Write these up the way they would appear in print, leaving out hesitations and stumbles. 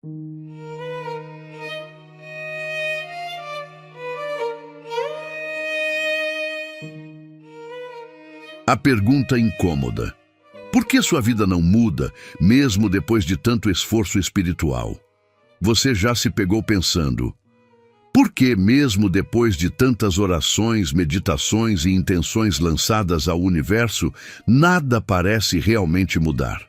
A pergunta incômoda: por que sua vida não muda, mesmo depois de tanto esforço espiritual? Você já se pegou pensando: por que, mesmo depois de tantas orações, meditações e intenções lançadas ao universo, nada parece realmente mudar?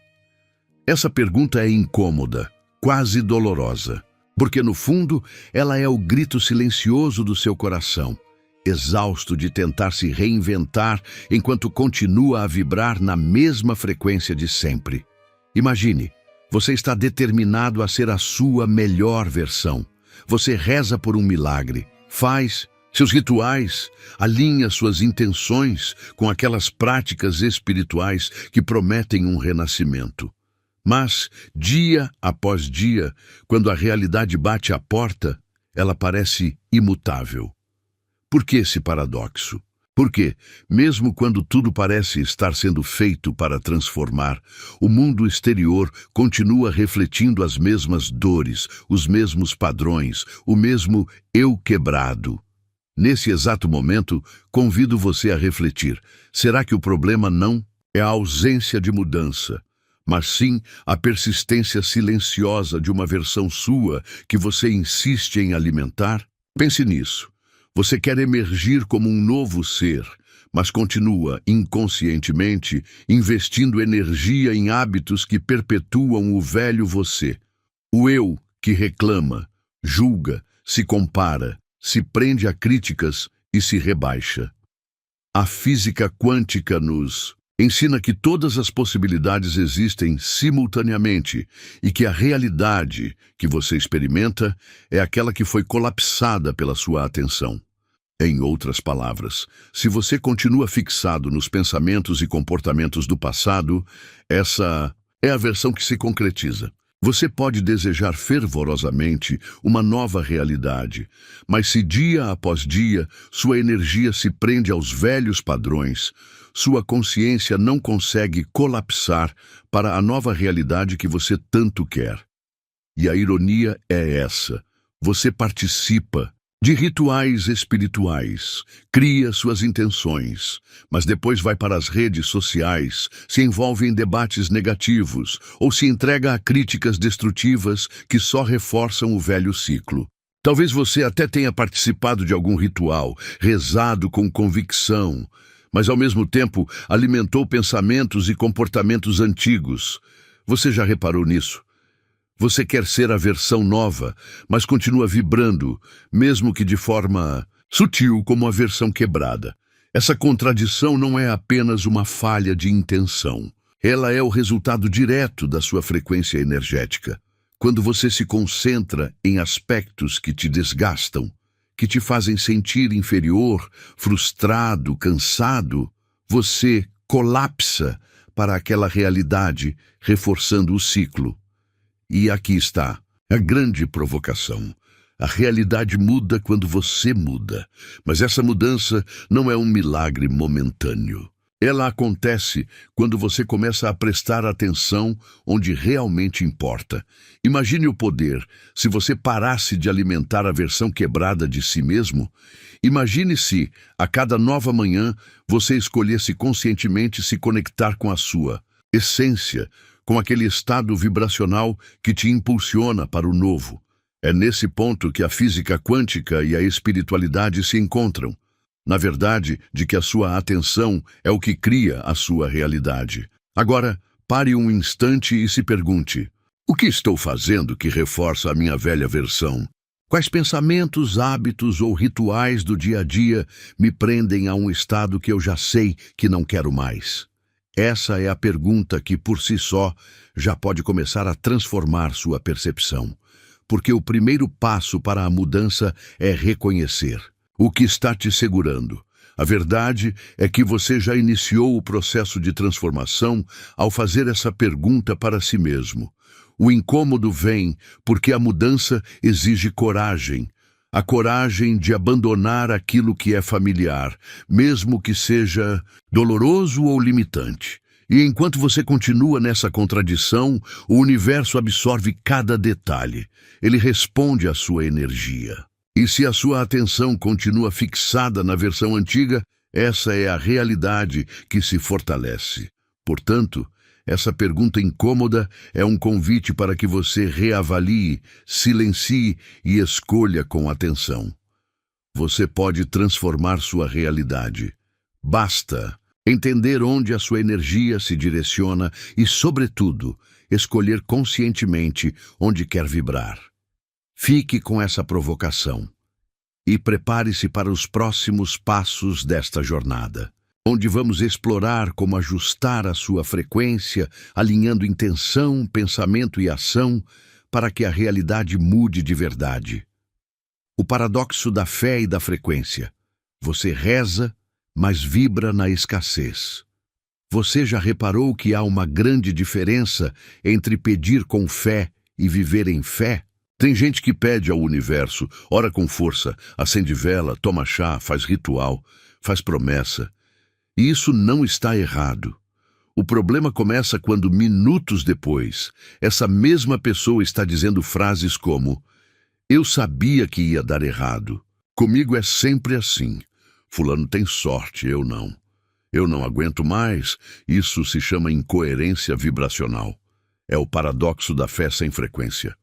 Essa pergunta é incômoda, quase dolorosa, porque no fundo ela é o grito silencioso do seu coração, exausto de tentar se reinventar enquanto continua a vibrar na mesma frequência de sempre. Imagine, você está determinado a ser a sua melhor versão. Você reza por um milagre, faz seus rituais, alinha suas intenções com aquelas práticas espirituais que prometem um renascimento. Mas, dia após dia, quando a realidade bate à porta, ela parece imutável. Por que esse paradoxo? Porque, mesmo quando tudo parece estar sendo feito para transformar, o mundo exterior continua refletindo as mesmas dores, os mesmos padrões, o mesmo eu quebrado. Nesse exato momento, convido você a refletir: será que o problema não é a ausência de mudança, mas sim a persistência silenciosa de uma versão sua que você insiste em alimentar? Pense nisso. Você quer emergir como um novo ser, mas continua, inconscientemente, investindo energia em hábitos que perpetuam o velho você. O eu que reclama, julga, se compara, se prende a críticas e se rebaixa. A física quântica nos ensina que todas as possibilidades existem simultaneamente e que a realidade que você experimenta é aquela que foi colapsada pela sua atenção. Em outras palavras, se você continua fixado nos pensamentos e comportamentos do passado, essa é a versão que se concretiza. Você pode desejar fervorosamente uma nova realidade, mas se dia após dia sua energia se prende aos velhos padrões, sua consciência não consegue colapsar para a nova realidade que você tanto quer. E a ironia é essa: você participa de rituais espirituais, cria suas intenções, mas depois vai para as redes sociais, se envolve em debates negativos ou se entrega a críticas destrutivas que só reforçam o velho ciclo. Talvez você até tenha participado de algum ritual, rezado com convicção, mas ao mesmo tempo alimentou pensamentos e comportamentos antigos. Você já reparou nisso? Você quer ser a versão nova, mas continua vibrando, mesmo que de forma sutil, como a versão quebrada. Essa contradição não é apenas uma falha de intenção. Ela é o resultado direto da sua frequência energética. Quando você se concentra em aspectos que te desgastam, que te fazem sentir inferior, frustrado, cansado, você colapsa para aquela realidade, reforçando o ciclo. E aqui está a grande provocação. A realidade muda quando você muda, mas essa mudança não é um milagre momentâneo. Ela acontece quando você começa a prestar atenção onde realmente importa. Imagine o poder se você parasse de alimentar a versão quebrada de si mesmo. Imagine se, a cada nova manhã, você escolhesse conscientemente se conectar com a sua essência, com aquele estado vibracional que te impulsiona para o novo. É nesse ponto que a física quântica e a espiritualidade se encontram. Na verdade, de que a sua atenção é o que cria a sua realidade. Agora, pare um instante e se pergunte: o que estou fazendo que reforça a minha velha versão? Quais pensamentos, hábitos ou rituais do dia a dia me prendem a um estado que eu já sei que não quero mais? Essa é a pergunta que, por si só, já pode começar a transformar sua percepção. Porque o primeiro passo para a mudança é reconhecer o que está te segurando. A verdade é que você já iniciou o processo de transformação ao fazer essa pergunta para si mesmo. O incômodo vem porque a mudança exige coragem. A coragem de abandonar aquilo que é familiar, mesmo que seja doloroso ou limitante. E enquanto você continua nessa contradição, o universo absorve cada detalhe. Ele responde à sua energia. E se a sua atenção continua fixada na versão antiga, essa é a realidade que se fortalece. Portanto, essa pergunta incômoda é um convite para que você reavalie, silencie e escolha com atenção. Você pode transformar sua realidade. Basta entender onde a sua energia se direciona e, sobretudo, escolher conscientemente onde quer vibrar. Fique com essa provocação e prepare-se para os próximos passos desta jornada, onde vamos explorar como ajustar a sua frequência, alinhando intenção, pensamento e ação para que a realidade mude de verdade. O paradoxo da fé e da frequência. Você reza, mas vibra na escassez. Você já reparou que há uma grande diferença entre pedir com fé e viver em fé? Tem gente que pede ao universo, ora com força, acende vela, toma chá, faz ritual, faz promessa. E isso não está errado. O problema começa quando, minutos depois, essa mesma pessoa está dizendo frases como: "Eu sabia que ia dar errado. Comigo é sempre assim. Fulano tem sorte, eu não. Eu não aguento mais." Isso se chama incoerência vibracional. É o paradoxo da fé sem frequência.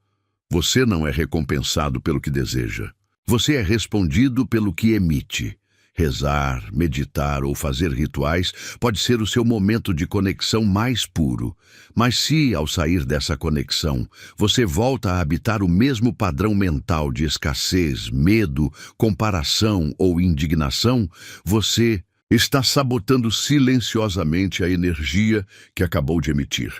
Você não é recompensado pelo que deseja. Você é respondido pelo que emite. Rezar, meditar ou fazer rituais pode ser o seu momento de conexão mais puro. Mas se, ao sair dessa conexão, você volta a habitar o mesmo padrão mental de escassez, medo, comparação ou indignação, você está sabotando silenciosamente a energia que acabou de emitir.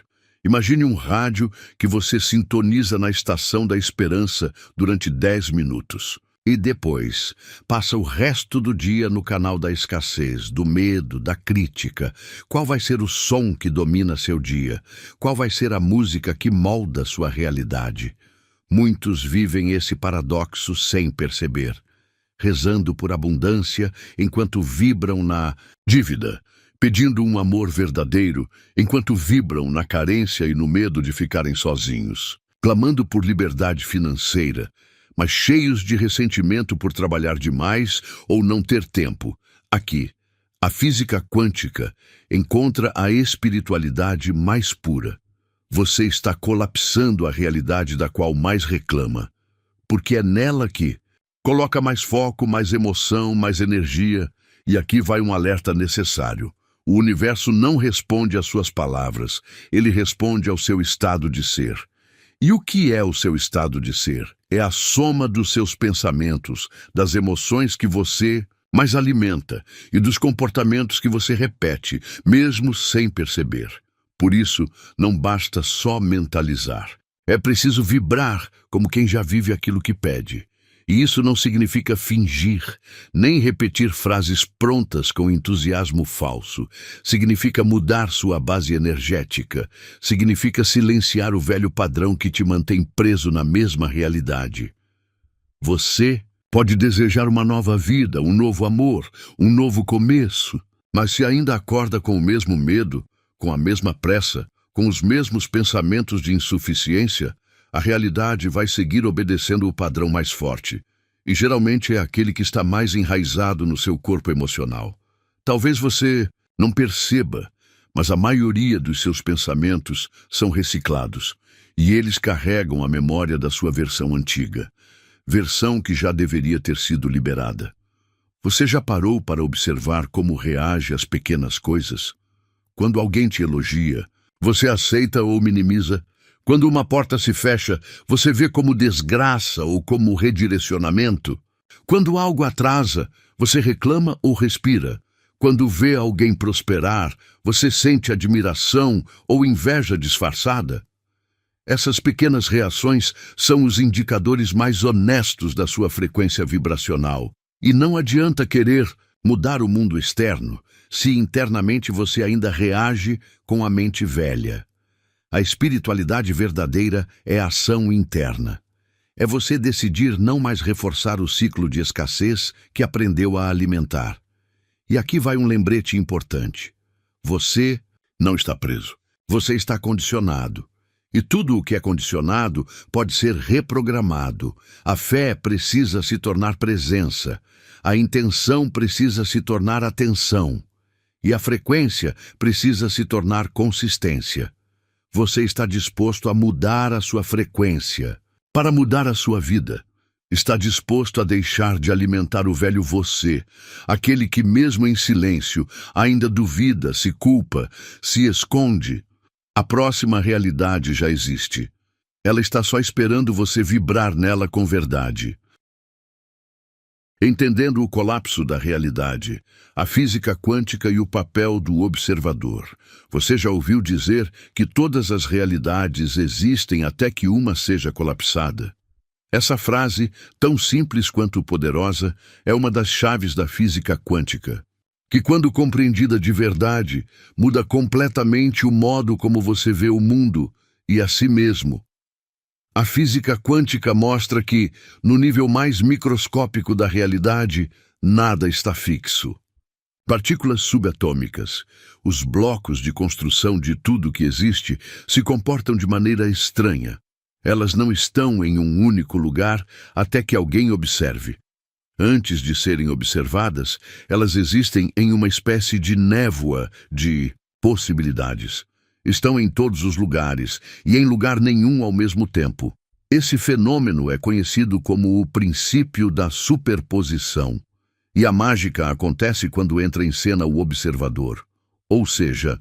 Imagine um rádio que você sintoniza na estação da esperança durante 10 minutos. E depois, passa o resto do dia no canal da escassez, do medo, da crítica. Qual vai ser o som que domina seu dia? Qual vai ser a música que molda sua realidade? Muitos vivem esse paradoxo sem perceber, rezando por abundância enquanto vibram na dívida, pedindo um amor verdadeiro enquanto vibram na carência e no medo de ficarem sozinhos, clamando por liberdade financeira, mas cheios de ressentimento por trabalhar demais ou não ter tempo. Aqui, a física quântica encontra a espiritualidade mais pura. Você está colapsando a realidade da qual mais reclama, porque é nela que coloca mais foco, mais emoção, mais energia. E aqui vai um alerta necessário. O universo não responde às suas palavras, ele responde ao seu estado de ser. E o que é o seu estado de ser? É a soma dos seus pensamentos, das emoções que você mais alimenta e dos comportamentos que você repete, mesmo sem perceber. Por isso, não basta só mentalizar. É preciso vibrar como quem já vive aquilo que pede. E isso não significa fingir, nem repetir frases prontas com entusiasmo falso. Significa mudar sua base energética. Significa silenciar o velho padrão que te mantém preso na mesma realidade. Você pode desejar uma nova vida, um novo amor, um novo começo. Mas se ainda acorda com o mesmo medo, com a mesma pressa, com os mesmos pensamentos de insuficiência, a realidade vai seguir obedecendo o padrão mais forte, e geralmente é aquele que está mais enraizado no seu corpo emocional. Talvez você não perceba, mas a maioria dos seus pensamentos são reciclados, e eles carregam a memória da sua versão antiga, versão que já deveria ter sido liberada. Você já parou para observar como reage às pequenas coisas? Quando alguém te elogia, você aceita ou minimiza? Quando uma porta se fecha, você vê como desgraça ou como redirecionamento? Quando algo atrasa, você reclama ou respira? Quando vê alguém prosperar, você sente admiração ou inveja disfarçada? Essas pequenas reações são os indicadores mais honestos da sua frequência vibracional. E não adianta querer mudar o mundo externo se internamente você ainda reage com a mente velha. A espiritualidade verdadeira é a ação interna. É você decidir não mais reforçar o ciclo de escassez que aprendeu a alimentar. E aqui vai um lembrete importante. Você não está preso. Você está condicionado. E tudo o que é condicionado pode ser reprogramado. A fé precisa se tornar presença. A intenção precisa se tornar atenção. E a frequência precisa se tornar consistência. Você está disposto a mudar a sua frequência para mudar a sua vida. Está disposto a deixar de alimentar o velho você, aquele que mesmo em silêncio ainda duvida, se culpa, se esconde. A próxima realidade já existe. Ela está só esperando você vibrar nela com verdade. Entendendo o colapso da realidade, a física quântica e o papel do observador. Você já ouviu dizer que todas as realidades existem até que uma seja colapsada? Essa frase, tão simples quanto poderosa, é uma das chaves da física quântica, que, quando compreendida de verdade, muda completamente o modo como você vê o mundo e a si mesmo. A física quântica mostra que, no nível mais microscópico da realidade, nada está fixo. Partículas subatômicas, os blocos de construção de tudo que existe, se comportam de maneira estranha. Elas não estão em um único lugar até que alguém observe. Antes de serem observadas, elas existem em uma espécie de névoa de possibilidades. Estão em todos os lugares e em lugar nenhum ao mesmo tempo. Esse fenômeno é conhecido como o princípio da superposição. E a mágica acontece quando entra em cena o observador. Ou seja,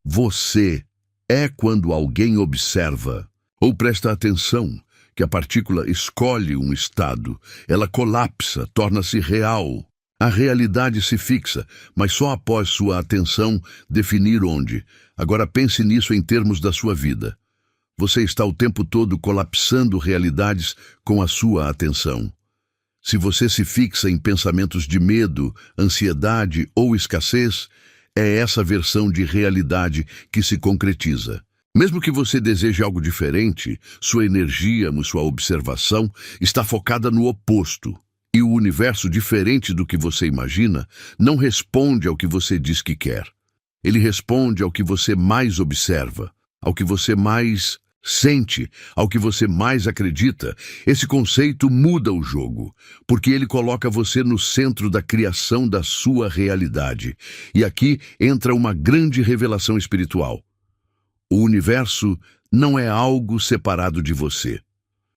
você é quando alguém observa ou presta atenção que a partícula escolhe um estado. Ela colapsa, torna-se real. A realidade se fixa, mas só após sua atenção definir onde. Agora pense nisso em termos da sua vida. Você está o tempo todo colapsando realidades com a sua atenção. Se você se fixa em pensamentos de medo, ansiedade ou escassez, é essa versão de realidade que se concretiza. Mesmo que você deseje algo diferente, sua energia, sua observação está focada no oposto. E o universo, diferente do que você imagina, não responde ao que você diz que quer. Ele responde ao que você mais observa, ao que você mais sente, ao que você mais acredita. Esse conceito muda o jogo, porque ele coloca você no centro da criação da sua realidade. E aqui entra uma grande revelação espiritual. O universo não é algo separado de você.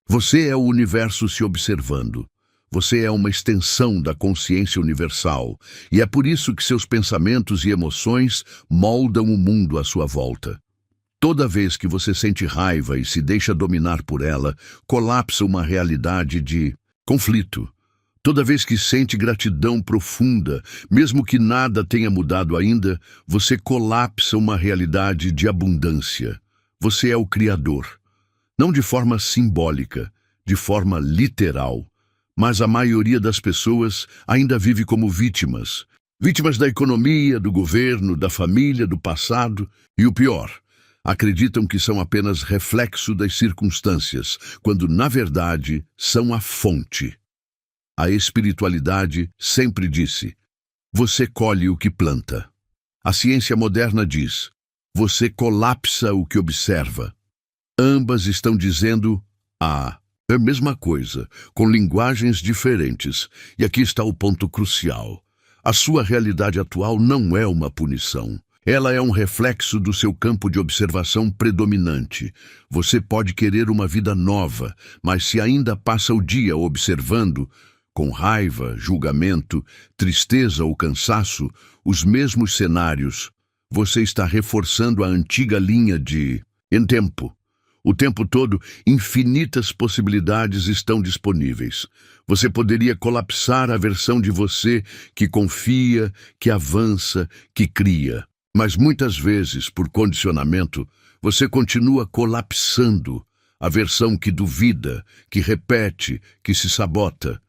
Você é o universo se observando. Você é uma extensão da consciência universal, e é por isso que seus pensamentos e emoções moldam o mundo à sua volta. Toda vez que você sente raiva e se deixa dominar por ela, colapsa uma realidade de conflito. Toda vez que sente gratidão profunda, mesmo que nada tenha mudado ainda, você colapsa uma realidade de abundância. Você é o Criador. Não de forma simbólica, de forma literal. Mas a maioria das pessoas ainda vive como vítimas. Vítimas da economia, do governo, da família, do passado. E o pior, acreditam que são apenas reflexo das circunstâncias, quando, na verdade, são a fonte. A espiritualidade sempre disse: você colhe o que planta. A ciência moderna diz: você colapsa o que observa. Ambas estão dizendo a mesma coisa, com linguagens diferentes. E aqui está o ponto crucial. A sua realidade atual não é uma punição. Ela é um reflexo do seu campo de observação predominante. Você pode querer uma vida nova, mas se ainda passa o dia observando, com raiva, julgamento, tristeza ou cansaço, os mesmos cenários, você está reforçando a antiga linha de em tempo. O tempo todo, infinitas possibilidades estão disponíveis. Você poderia colapsar a versão de você que confia, que avança, que cria. Mas muitas vezes, por condicionamento, você continua colapsando a versão que duvida, que repete, que se sabota.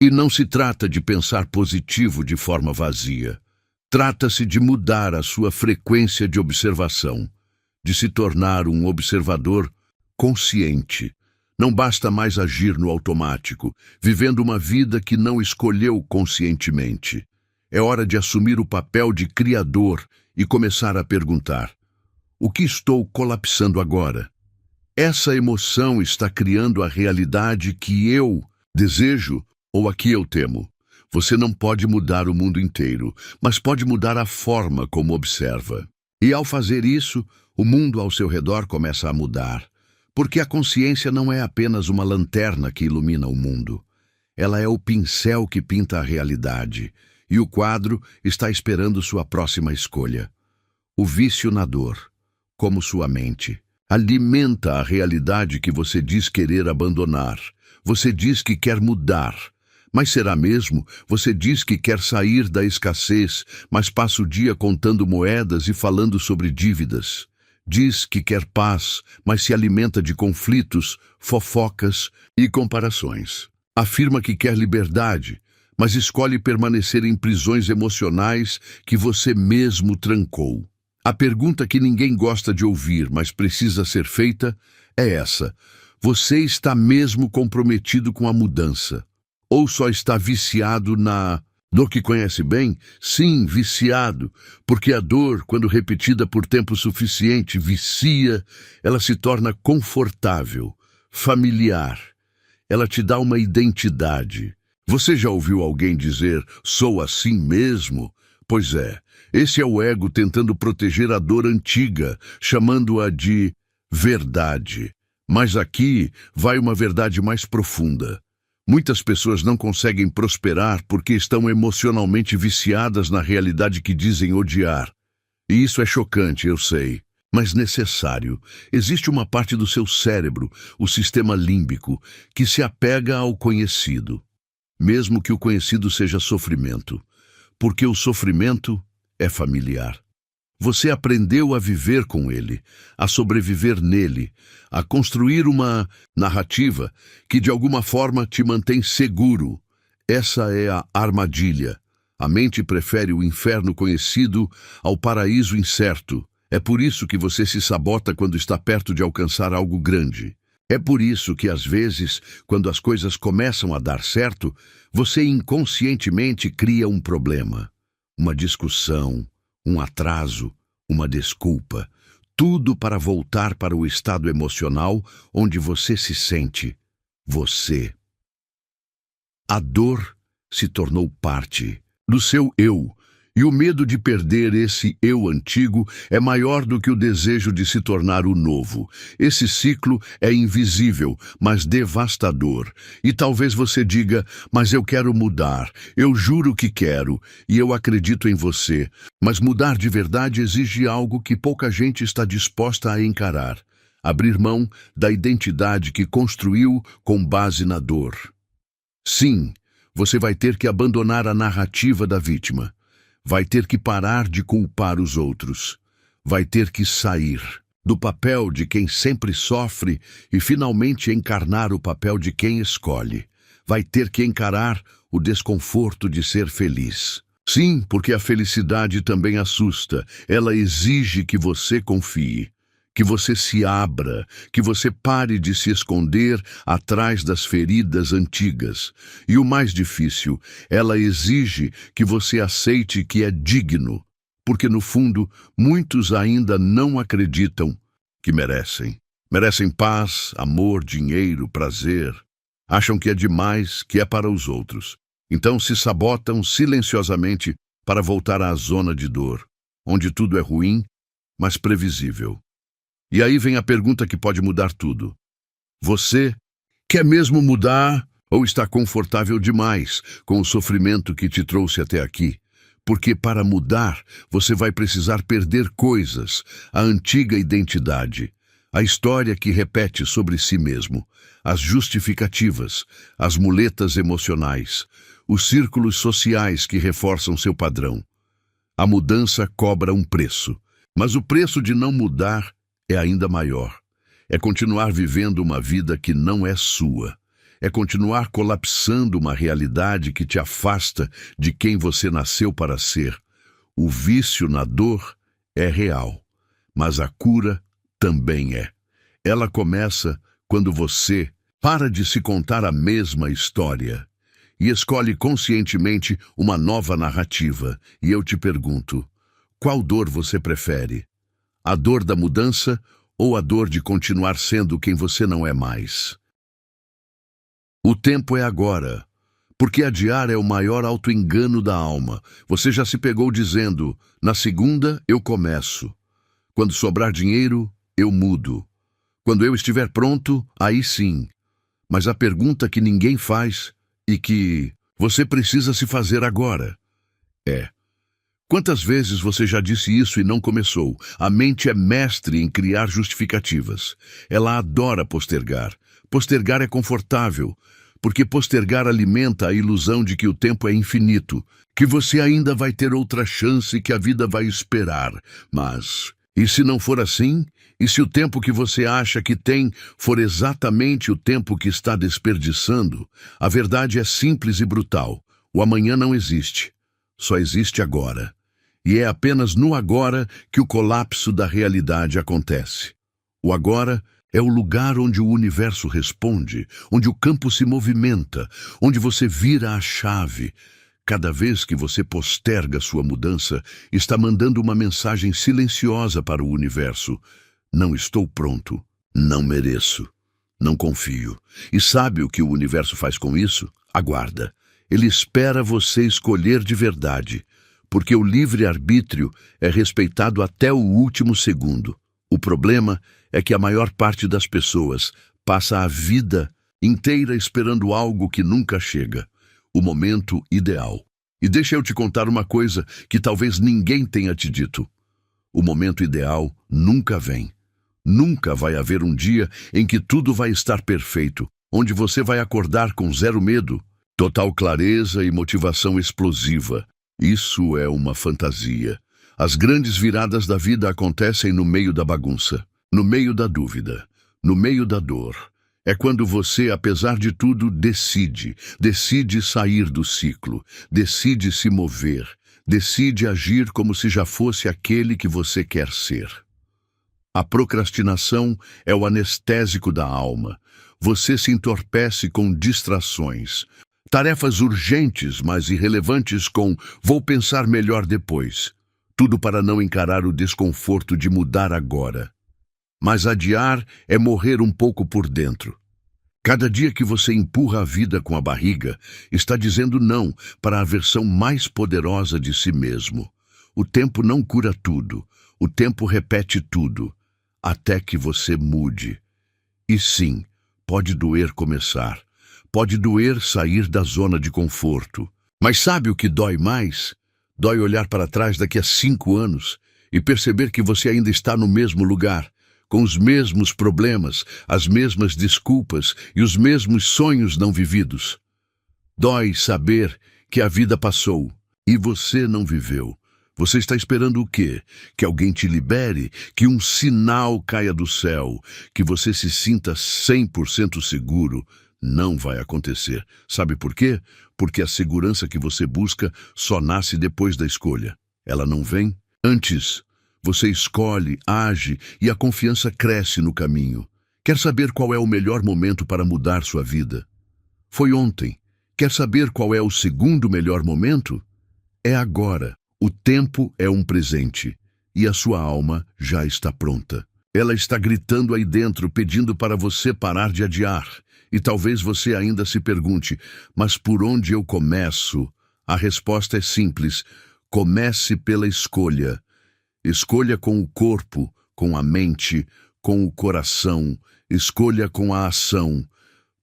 E não se trata de pensar positivo de forma vazia. Trata-se de mudar a sua frequência de observação, de se tornar um observador consciente. Não basta mais agir no automático, vivendo uma vida que não escolheu conscientemente. É hora de assumir o papel de criador e começar a perguntar: o que estou colapsando agora? Essa emoção está criando a realidade que eu desejo ou a que eu temo. Você não pode mudar o mundo inteiro, mas pode mudar a forma como observa. E ao fazer isso, o mundo ao seu redor começa a mudar. Porque a consciência não é apenas uma lanterna que ilumina o mundo. Ela é o pincel que pinta a realidade, e o quadro está esperando sua próxima escolha. O vício na dor, como sua mente, alimenta a realidade que você diz querer abandonar. Você diz que quer mudar. Mas será mesmo? Você diz que quer sair da escassez, mas passa o dia contando moedas e falando sobre dívidas. Diz que quer paz, mas se alimenta de conflitos, fofocas e comparações. Afirma que quer liberdade, mas escolhe permanecer em prisões emocionais que você mesmo trancou. A pergunta que ninguém gosta de ouvir, mas precisa ser feita, é essa: você está mesmo comprometido com a mudança? Ou só está viciado na dor que conhece bem? Sim, viciado, porque a dor, quando repetida por tempo suficiente, vicia, ela se torna confortável, familiar. Ela te dá uma identidade. Você já ouviu alguém dizer, sou assim mesmo? Pois é, esse é o ego tentando proteger a dor antiga, chamando-a de verdade. Mas aqui vai uma verdade mais profunda. Muitas pessoas não conseguem prosperar porque estão emocionalmente viciadas na realidade que dizem odiar. E isso é chocante, eu sei, mas necessário. Existe uma parte do seu cérebro, o sistema límbico, que se apega ao conhecido, mesmo que o conhecido seja sofrimento, porque o sofrimento é familiar. Você aprendeu a viver com ele, a sobreviver nele, a construir uma narrativa que de alguma forma te mantém seguro. Essa é a armadilha. A mente prefere o inferno conhecido ao paraíso incerto. É por isso que você se sabota quando está perto de alcançar algo grande. É por isso que, às vezes, quando as coisas começam a dar certo, você inconscientemente cria um problema, uma discussão, um atraso, uma desculpa, tudo para voltar para o estado emocional onde você se sente você. A dor se tornou parte do seu eu, e o medo de perder esse eu antigo é maior do que o desejo de se tornar o novo. Esse ciclo é invisível, mas devastador. E talvez você diga, mas eu quero mudar, eu juro que quero, e eu acredito em você. Mas mudar de verdade exige algo que pouca gente está disposta a encarar: abrir mão da identidade que construiu com base na dor. Sim, você vai ter que abandonar a narrativa da vítima. Vai ter que parar de culpar os outros. Vai ter que sair do papel de quem sempre sofre e finalmente encarnar o papel de quem escolhe. Vai ter que encarar o desconforto de ser feliz. Sim, porque a felicidade também assusta. Ela exige que você confie, que você se abra, que você pare de se esconder atrás das feridas antigas. E o mais difícil, ela exige que você aceite que é digno, porque no fundo, muitos ainda não acreditam que merecem. Merecem paz, amor, dinheiro, prazer. Acham que é demais, que é para os outros. Então se sabotam silenciosamente para voltar à zona de dor, onde tudo é ruim, mas previsível. E aí vem a pergunta que pode mudar tudo. Você quer mesmo mudar ou está confortável demais com o sofrimento que te trouxe até aqui? Porque para mudar, você vai precisar perder coisas, a antiga identidade, a história que repete sobre si mesmo, as justificativas, as muletas emocionais, os círculos sociais que reforçam seu padrão. A mudança cobra um preço, mas o preço de não mudar é ainda maior. É continuar vivendo uma vida que não é sua. É continuar colapsando uma realidade que te afasta de quem você nasceu para ser. O vício na dor é real, mas a cura também é. Ela começa quando você para de se contar a mesma história e escolhe conscientemente uma nova narrativa. E eu te pergunto, Qual dor você prefere? A dor da mudança ou a dor de continuar sendo quem você não é mais? O tempo é agora, porque adiar é o maior auto-engano da alma. Você já se pegou dizendo, na segunda eu começo. Quando sobrar dinheiro, eu mudo. Quando eu estiver pronto, aí sim. Mas a pergunta que ninguém faz e que você precisa se fazer agora é: quantas vezes você já disse isso e não começou? A mente é mestre em criar justificativas. Ela adora postergar. Postergar é confortável, porque postergar alimenta a ilusão de que o tempo é infinito, que você ainda vai ter outra chance, que a vida vai esperar. Mas, e se não for assim? E se o tempo que você acha que tem for exatamente o tempo que está desperdiçando? A verdade é simples e brutal. O amanhã não existe. Só existe agora. E é apenas no agora que o colapso da realidade acontece. O agora é o lugar onde o universo responde, onde o campo se movimenta, onde você vira a chave. Cada vez que você posterga sua mudança, está mandando uma mensagem silenciosa para o universo. Não estou pronto, não mereço, não confio. E sabe o que o universo faz com isso? Aguarda. Ele espera você escolher de verdade, porque o livre-arbítrio é respeitado até o último segundo. O problema é que a maior parte das pessoas passa a vida inteira esperando algo que nunca chega, o momento ideal. E deixa eu te contar uma coisa que talvez ninguém tenha te dito. O momento ideal nunca vem. Nunca vai haver um dia em que tudo vai estar perfeito, onde você vai acordar com zero medo, total clareza e motivação explosiva. Isso é uma fantasia. As grandes viradas da vida acontecem no meio da bagunça, no meio da dúvida, no meio da dor. É quando você, apesar de tudo, decide sair do ciclo, decide se mover, decide agir como se já fosse aquele que você quer ser. A procrastinação é o anestésico da alma. Você se entorpece com distrações, tarefas urgentes, mas irrelevantes com "vou pensar melhor depois". Tudo para não encarar o desconforto de mudar agora. Mas adiar é morrer um pouco por dentro. Cada dia que você empurra a vida com a barriga, está dizendo não para a versão mais poderosa de si mesmo. O tempo não cura tudo. O tempo repete tudo, até que você mude. E sim, pode doer começar. Pode doer sair da zona de conforto. Mas sabe o que dói mais? Dói olhar para trás daqui a 5 anos e perceber que você ainda está no mesmo lugar, com os mesmos problemas, as mesmas desculpas e os mesmos sonhos não vividos. Dói saber que a vida passou e você não viveu. Você está esperando o quê? Que alguém te libere? Que um sinal caia do céu? Que você se sinta 100% seguro? Não vai acontecer. Sabe por quê? Porque a segurança que você busca só nasce depois da escolha. Ela não vem antes. Você escolhe, age e a confiança cresce no caminho. Quer saber qual é o melhor momento para mudar sua vida? Foi ontem. Quer saber qual é o segundo melhor momento? É agora. O tempo é um presente e a sua alma já está pronta. Ela está gritando aí dentro, pedindo para você parar de adiar. E talvez você ainda se pergunte, mas por onde eu começo? A resposta é simples. Comece pela escolha. Escolha com o corpo, com a mente, com o coração. Escolha com a ação.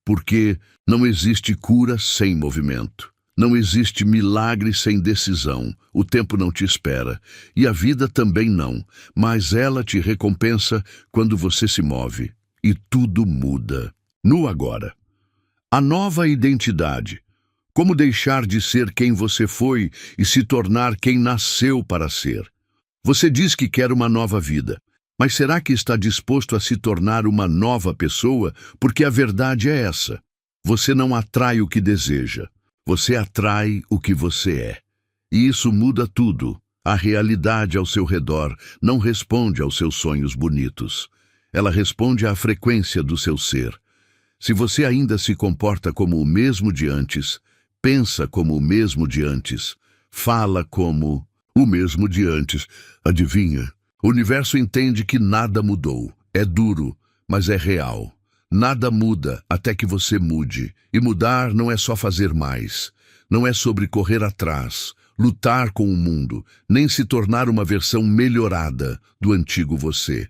Porque não existe cura sem movimento. Não existe milagre sem decisão. O tempo não te espera. E a vida também não. Mas ela te recompensa quando você se move. E tudo muda. No agora. A nova identidade. Como deixar de ser quem você foi e se tornar quem nasceu para ser. Você diz que quer uma nova vida. Mas será que está disposto a se tornar uma nova pessoa? Porque a verdade é essa. Você não atrai o que deseja. Você atrai o que você é. E isso muda tudo. A realidade ao seu redor não responde aos seus sonhos bonitos. Ela responde à frequência do seu ser. Se você ainda se comporta como o mesmo de antes, pensa como o mesmo de antes, fala como O mesmo de antes. Adivinha? O universo entende que nada mudou. É duro, mas é real. Nada muda até que você mude. E mudar não é só fazer mais. Não é sobre correr atrás, lutar com o mundo, nem se tornar uma versão melhorada do antigo você.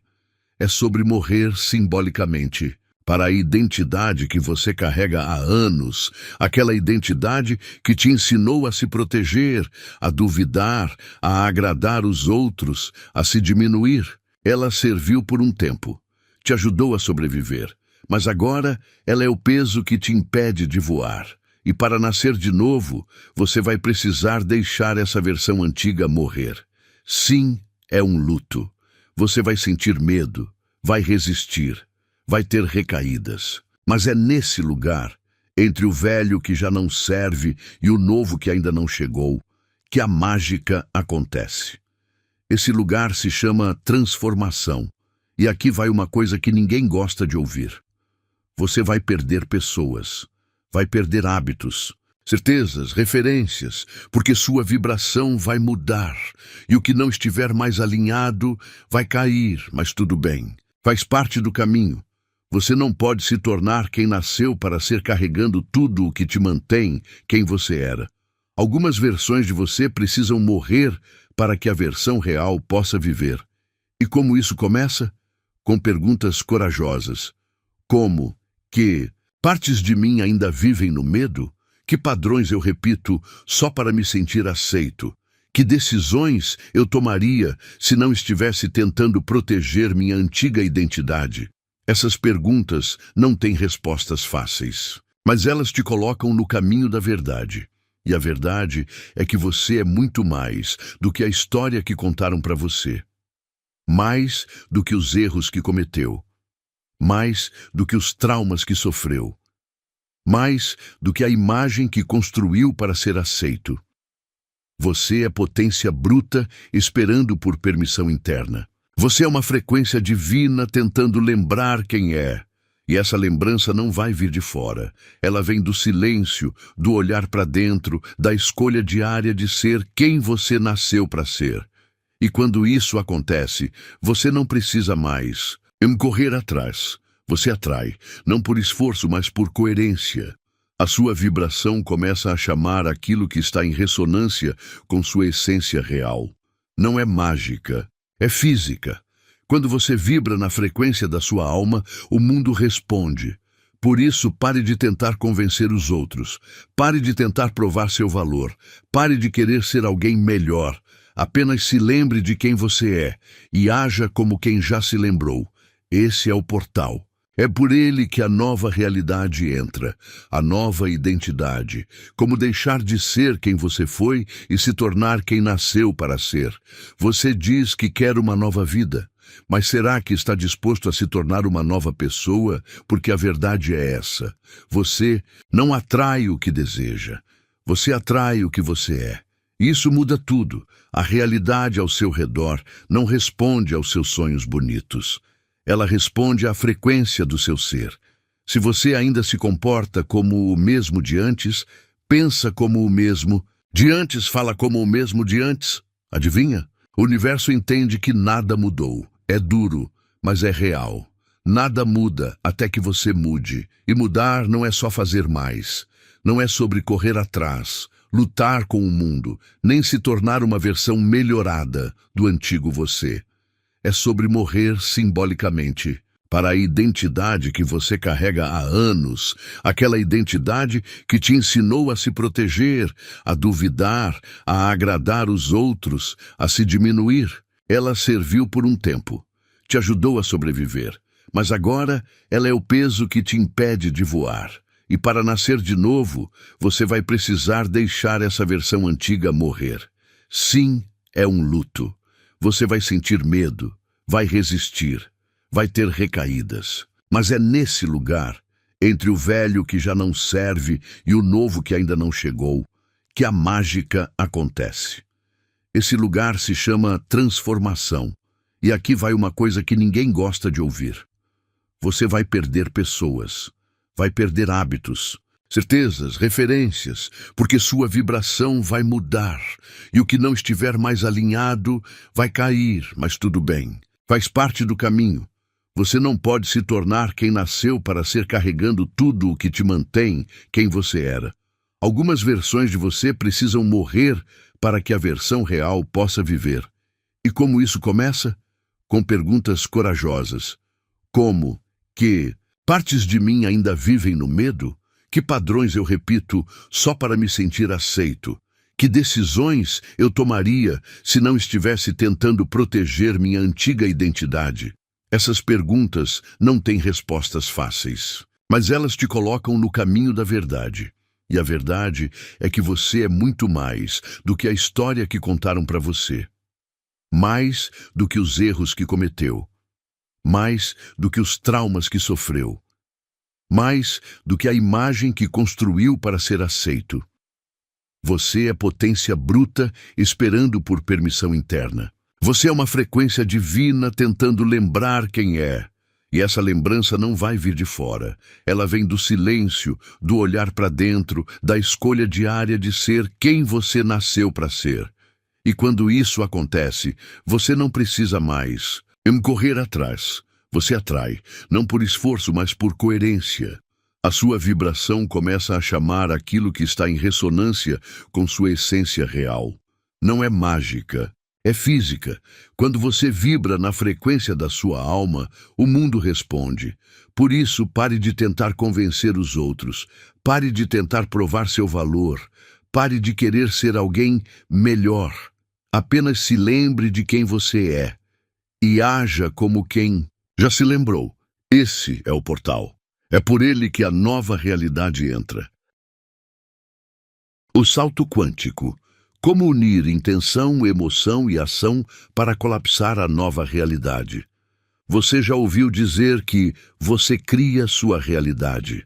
É sobre morrer simbolicamente para a identidade que você carrega há anos, aquela identidade que te ensinou a se proteger, a duvidar, a agradar os outros, a se diminuir. Ela serviu por um tempo, te ajudou a sobreviver, mas agora ela é o peso que te impede de voar. E para nascer de novo, você vai precisar deixar essa versão antiga morrer. Sim, é um luto. Você vai sentir medo, vai resistir, vai ter recaídas. Mas é nesse lugar, entre o velho que já não serve e o novo que ainda não chegou, que a mágica acontece. Esse lugar se chama transformação. E aqui vai uma coisa que ninguém gosta de ouvir. Você vai perder pessoas, vai perder hábitos, certezas, referências, porque sua vibração vai mudar. E o que não estiver mais alinhado vai cair, mas tudo bem. Faz parte do caminho. Você não pode se tornar quem nasceu para ser carregando tudo o que te mantém quem você era. Algumas versões de você precisam morrer para que a versão real possa viver. E como isso começa? Com perguntas corajosas. Como? Que? Partes de mim ainda vivem no medo? Que padrões eu repito só para me sentir aceito? Que decisões eu tomaria se não estivesse tentando proteger minha antiga identidade? Essas perguntas não têm respostas fáceis, mas elas te colocam no caminho da verdade. E a verdade é que você é muito mais do que a história que contaram para você. Mais do que os erros que cometeu. Mais do que os traumas que sofreu. Mais do que a imagem que construiu para ser aceito. Você é potência bruta esperando por permissão interna. Você é uma frequência divina tentando lembrar quem é. E essa lembrança não vai vir de fora. Ela vem do silêncio, do olhar para dentro, da escolha diária de ser quem você nasceu para ser. E quando isso acontece, você não precisa mais correr atrás. Você atrai, não por esforço, mas por coerência. A sua vibração começa a chamar aquilo que está em ressonância com sua essência real. Não é mágica, é física. Quando você vibra na frequência da sua alma, o mundo responde. Por isso, pare de tentar convencer os outros. Pare de tentar provar seu valor. Pare de querer ser alguém melhor. Apenas se lembre de quem você é e haja como quem já se lembrou. Esse é o portal. É por ele que a nova realidade entra, a nova identidade, como deixar de ser quem você foi e se tornar quem nasceu para ser. Você diz que quer uma nova vida, mas será que está disposto a se tornar uma nova pessoa? Porque a verdade é essa. Você não atrai o que deseja, você atrai o que você é. Isso muda tudo. A realidade ao seu redor não responde aos seus sonhos bonitos. Ela responde à frequência do seu ser. Se você ainda se comporta como o mesmo de antes, pensa como o mesmo de antes, fala como o mesmo de antes. Adivinha? O universo entende que nada mudou. É duro, mas é real. Nada muda até que você mude. E mudar não é só fazer mais. Não é sobre correr atrás, lutar com o mundo, nem se tornar uma versão melhorada do antigo você. É sobre morrer simbolicamente para a identidade que você carrega há anos, aquela identidade que te ensinou a se proteger, a duvidar, a agradar os outros, a se diminuir. Ela serviu por um tempo, te ajudou a sobreviver, mas agora ela é o peso que te impede de voar. E para nascer de novo, você vai precisar deixar essa versão antiga morrer. Sim, é um luto. Você vai sentir medo, vai resistir, vai ter recaídas. Mas é nesse lugar, entre o velho que já não serve e o novo que ainda não chegou, que a mágica acontece. Esse lugar se chama transformação. E aqui vai uma coisa que ninguém gosta de ouvir. Você vai perder pessoas, vai perder hábitos, certezas, referências, porque sua vibração vai mudar e o que não estiver mais alinhado vai cair, mas tudo bem. Faz parte do caminho. Você não pode se tornar quem nasceu para ser carregando tudo o que te mantém quem você era. Algumas versões de você precisam morrer para que a versão real possa viver. E como isso começa? Com perguntas corajosas. Como? Que? Partes de mim ainda vivem no medo? Que padrões eu repito só para me sentir aceito? Que decisões eu tomaria se não estivesse tentando proteger minha antiga identidade? Essas perguntas não têm respostas fáceis, mas elas te colocam no caminho da verdade. E a verdade é que você é muito mais do que a história que contaram para você. Mais do que os erros que cometeu. Mais do que os traumas que sofreu. Mais do que a imagem que construiu para ser aceito. Você é potência bruta esperando por permissão interna. Você é uma frequência divina tentando lembrar quem é. E essa lembrança não vai vir de fora. Ela vem do silêncio, do olhar para dentro, da escolha diária de ser quem você nasceu para ser. E quando isso acontece, você não precisa mais correr atrás. Você atrai, não por esforço, mas por coerência. A sua vibração começa a chamar aquilo que está em ressonância com sua essência real. Não é mágica. É física. Quando você vibra na frequência da sua alma, o mundo responde. Por isso, pare de tentar convencer os outros. Pare de tentar provar seu valor. Pare de querer ser alguém melhor. Apenas se lembre de quem você é. E haja como quem já se lembrou. Esse é o portal. É por ele que a nova realidade entra. O salto quântico. Como unir intenção, emoção e ação para colapsar a nova realidade? Você já ouviu dizer que você cria sua realidade.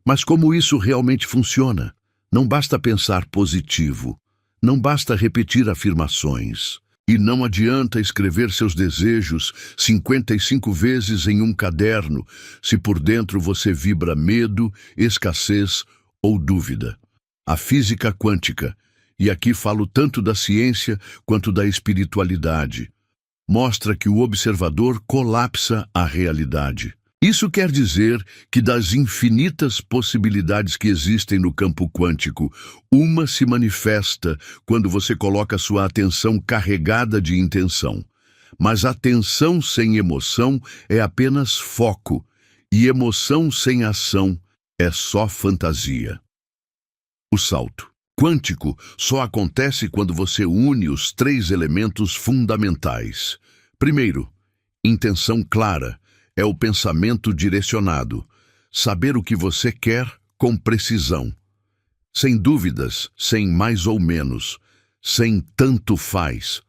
Mas como isso realmente funciona? Não basta pensar positivo. Não basta repetir afirmações. E não adianta escrever seus desejos 55 vezes em um caderno, se por dentro você vibra medo, escassez ou dúvida. A física quântica, e aqui falo tanto da ciência quanto da espiritualidade, mostra que o observador colapsa a realidade. Isso quer dizer que das infinitas possibilidades que existem no campo quântico, uma se manifesta quando você coloca sua atenção carregada de intenção. Mas atenção sem emoção é apenas foco, e emoção sem ação é só fantasia. O salto quântico só acontece quando você une os 3 elementos fundamentais. Primeiro, intenção clara. É o pensamento direcionado. Saber o que você quer com precisão. Sem dúvidas, sem mais ou menos. Sem tanto faz.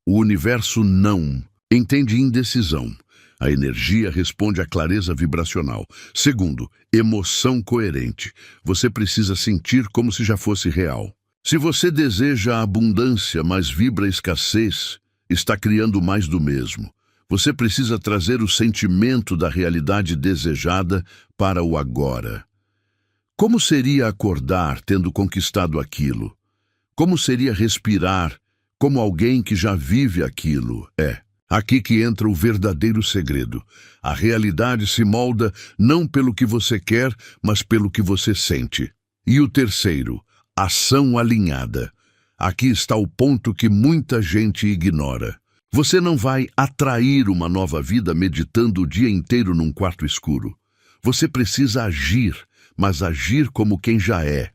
O universo não entende indecisão. A energia responde à clareza vibracional. Segundo, emoção coerente. Você precisa sentir como se já fosse real. Se você deseja a abundância, mas vibra a escassez, está criando mais do mesmo. Você precisa trazer o sentimento da realidade desejada para o agora. Como seria acordar tendo conquistado aquilo? Como seria respirar como alguém que já vive aquilo? É aqui que entra o verdadeiro segredo. A realidade se molda não pelo que você quer, mas pelo que você sente. E o terceiro, ação alinhada. Aqui está o ponto que muita gente ignora. Você não vai atrair uma nova vida meditando o dia inteiro num quarto escuro. Você precisa agir, mas agir como quem já é.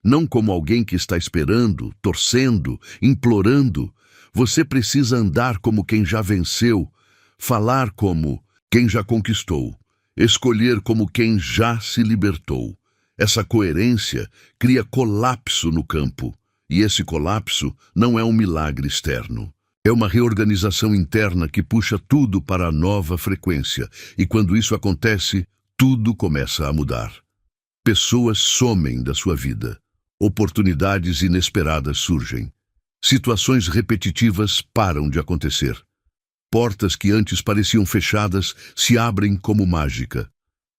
Não como alguém que está esperando, torcendo, implorando. Você precisa andar como quem já venceu, falar como quem já conquistou, escolher como quem já se libertou. Essa coerência cria colapso no campo, e esse colapso não é um milagre externo. É uma reorganização interna que puxa tudo para a nova frequência, e quando isso acontece, tudo começa a mudar. Pessoas somem da sua vida. Oportunidades inesperadas surgem. Situações repetitivas param de acontecer. Portas que antes pareciam fechadas se abrem como mágica.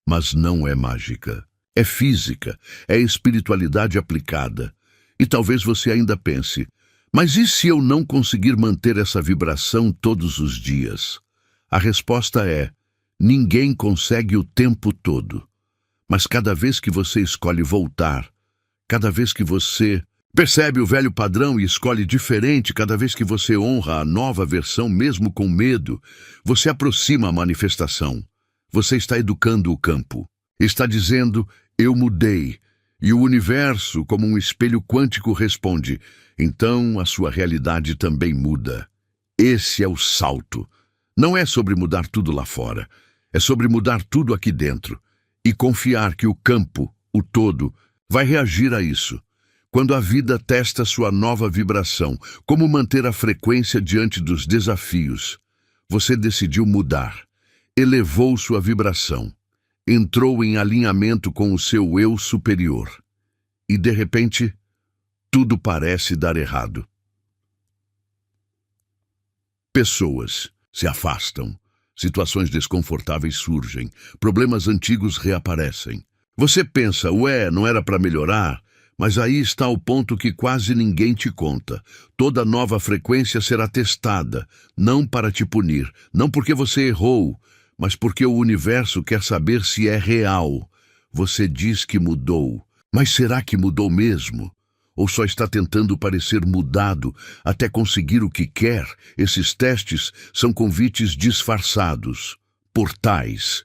Mas não é mágica. É física, é espiritualidade aplicada. E talvez você ainda pense, mas e se eu não conseguir manter essa vibração todos os dias? A resposta é, ninguém consegue o tempo todo. Mas cada vez que você escolhe voltar, cada vez que você percebe o velho padrão e escolhe diferente, cada vez que você honra a nova versão mesmo com medo, você aproxima a manifestação. Você está educando o campo. Está dizendo, eu mudei. E o universo, como um espelho quântico, responde, então a sua realidade também muda. Esse é o salto. Não é sobre mudar tudo lá fora. É sobre mudar tudo aqui dentro. E confiar que o campo, o todo, vai reagir a isso. Quando a vida testa sua nova vibração, como manter a frequência diante dos desafios, você decidiu mudar, elevou sua vibração, entrou em alinhamento com o seu eu superior. E, de repente, tudo parece dar errado. Pessoas se afastam, situações desconfortáveis surgem, problemas antigos reaparecem. Você pensa, ué, não era para melhorar? Mas aí está o ponto que quase ninguém te conta. Toda nova frequência será testada, não para te punir, não porque você errou, mas porque o universo quer saber se é real. Você diz que mudou, mas será que mudou mesmo? Ou só está tentando parecer mudado até conseguir o que quer? Esses testes são convites disfarçados, portais,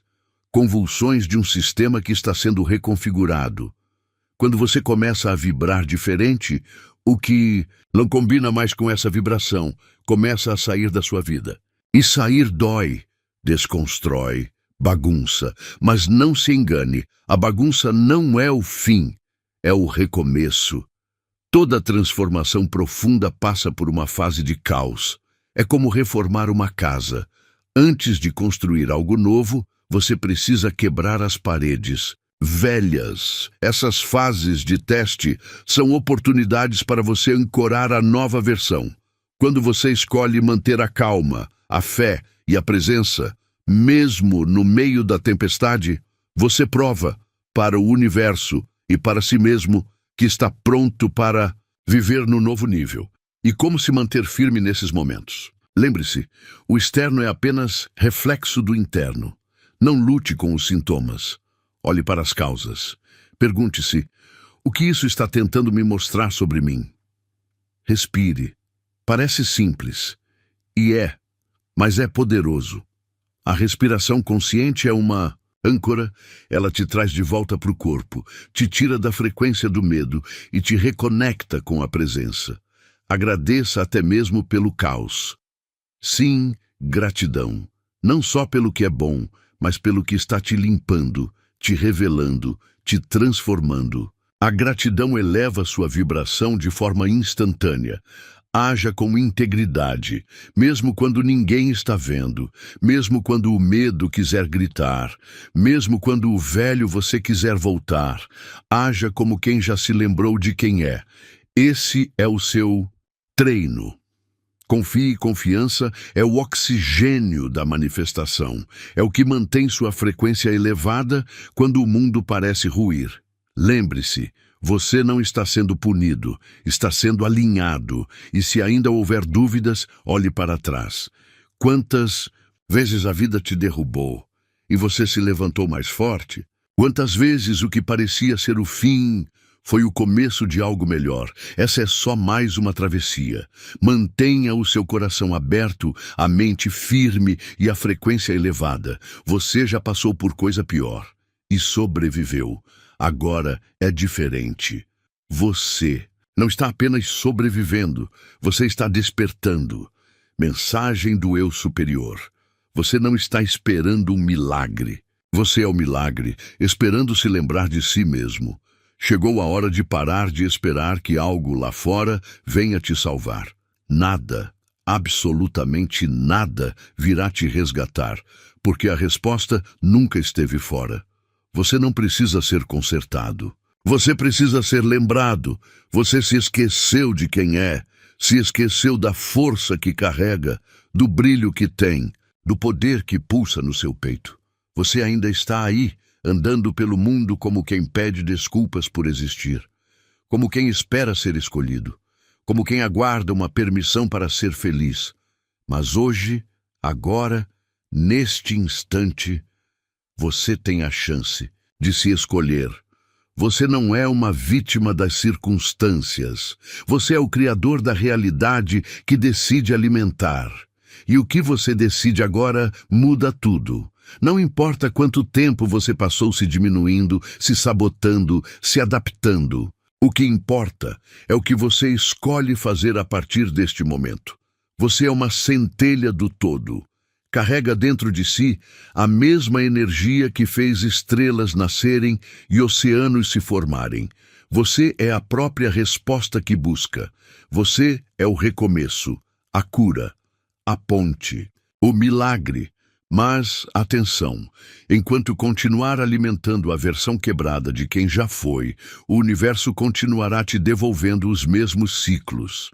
convulsões de um sistema que está sendo reconfigurado. Quando você começa a vibrar diferente, o que não combina mais com essa vibração começa a sair da sua vida. E sair dói, desconstrói, bagunça. Mas não se engane, a bagunça não é o fim, é o recomeço. Toda transformação profunda passa por uma fase de caos. É como reformar uma casa. Antes de construir algo novo, você precisa quebrar as paredes velhas. Essas fases de teste são oportunidades para você ancorar a nova versão. Quando você escolhe manter a calma, a fé e a presença, mesmo no meio da tempestade, você prova para o universo e para si mesmo que está pronto para viver no novo nível. E como se manter firme nesses momentos? Lembre-se, o externo é apenas reflexo do interno. Não lute com os sintomas. Olhe para as causas. Pergunte-se, o que isso está tentando me mostrar sobre mim? Respire. Parece simples. E mas é poderoso. A respiração consciente é uma âncora, ela te traz de volta para o corpo, te tira da frequência do medo e te reconecta com a presença. Agradeça até mesmo pelo caos. Sim, gratidão. Não só pelo que é bom, mas pelo que está te limpando, te revelando, te transformando. A gratidão eleva sua vibração de forma instantânea. Haja com integridade, mesmo quando ninguém está vendo, mesmo quando o medo quiser gritar, mesmo quando o velho você quiser voltar. Haja como quem já se lembrou de quem é. Esse é o seu treino. Confie e confiança é o oxigênio da manifestação. É o que mantém sua frequência elevada quando o mundo parece ruir. Lembre-se, você não está sendo punido, está sendo alinhado. E se ainda houver dúvidas, olhe para trás. Quantas vezes a vida te derrubou e você se levantou mais forte? Quantas vezes o que parecia ser o fim foi o começo de algo melhor? Essa é só mais uma travessia. Mantenha o seu coração aberto, a mente firme e a frequência elevada. Você já passou por coisa pior e sobreviveu. Agora é diferente. Você não está apenas sobrevivendo, você está despertando. Mensagem do eu superior. Você não está esperando um milagre. Você é o milagre, esperando se lembrar de si mesmo. Chegou a hora de parar de esperar que algo lá fora venha te salvar. Nada, absolutamente nada, virá te resgatar, porque a resposta nunca esteve fora. Você não precisa ser consertado. Você precisa ser lembrado. Você se esqueceu de quem é, se esqueceu da força que carrega, do brilho que tem, do poder que pulsa no seu peito. Você ainda está aí, andando pelo mundo como quem pede desculpas por existir, como quem espera ser escolhido, como quem aguarda uma permissão para ser feliz. Mas hoje, agora, neste instante, você tem a chance de se escolher. Você não é uma vítima das circunstâncias. Você é o criador da realidade que decide alimentar. E o que você decide agora muda tudo. Não importa quanto tempo você passou se diminuindo, se sabotando, se adaptando. O que importa é o que você escolhe fazer a partir deste momento. Você é uma centelha do todo. Carrega dentro de si a mesma energia que fez estrelas nascerem e oceanos se formarem. Você é a própria resposta que busca. Você é o recomeço, a cura, a ponte, o milagre. Mas, atenção, enquanto continuar alimentando a versão quebrada de quem já foi, o universo continuará te devolvendo os mesmos ciclos.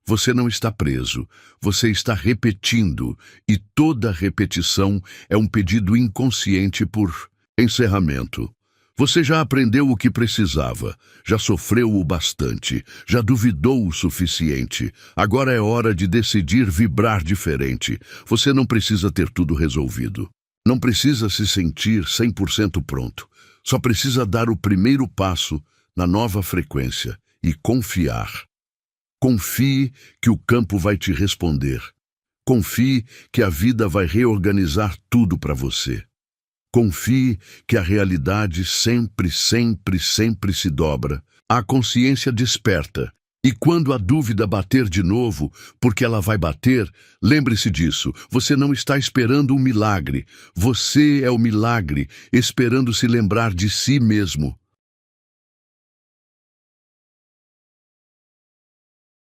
Você não está preso, você está repetindo, e toda repetição é um pedido inconsciente por encerramento. Você já aprendeu o que precisava, já sofreu o bastante, já duvidou o suficiente. Agora é hora de decidir vibrar diferente. Você não precisa ter tudo resolvido. Não precisa se sentir 100% pronto. Só precisa dar o primeiro passo na nova frequência e confiar. Confie que o campo vai te responder. Confie que a vida vai reorganizar tudo para você. Confie que a realidade sempre, sempre, sempre se dobra. A consciência desperta. E quando a dúvida bater de novo, porque ela vai bater, lembre-se disso. Você não está esperando um milagre. Você é o milagre, esperando se lembrar de si mesmo.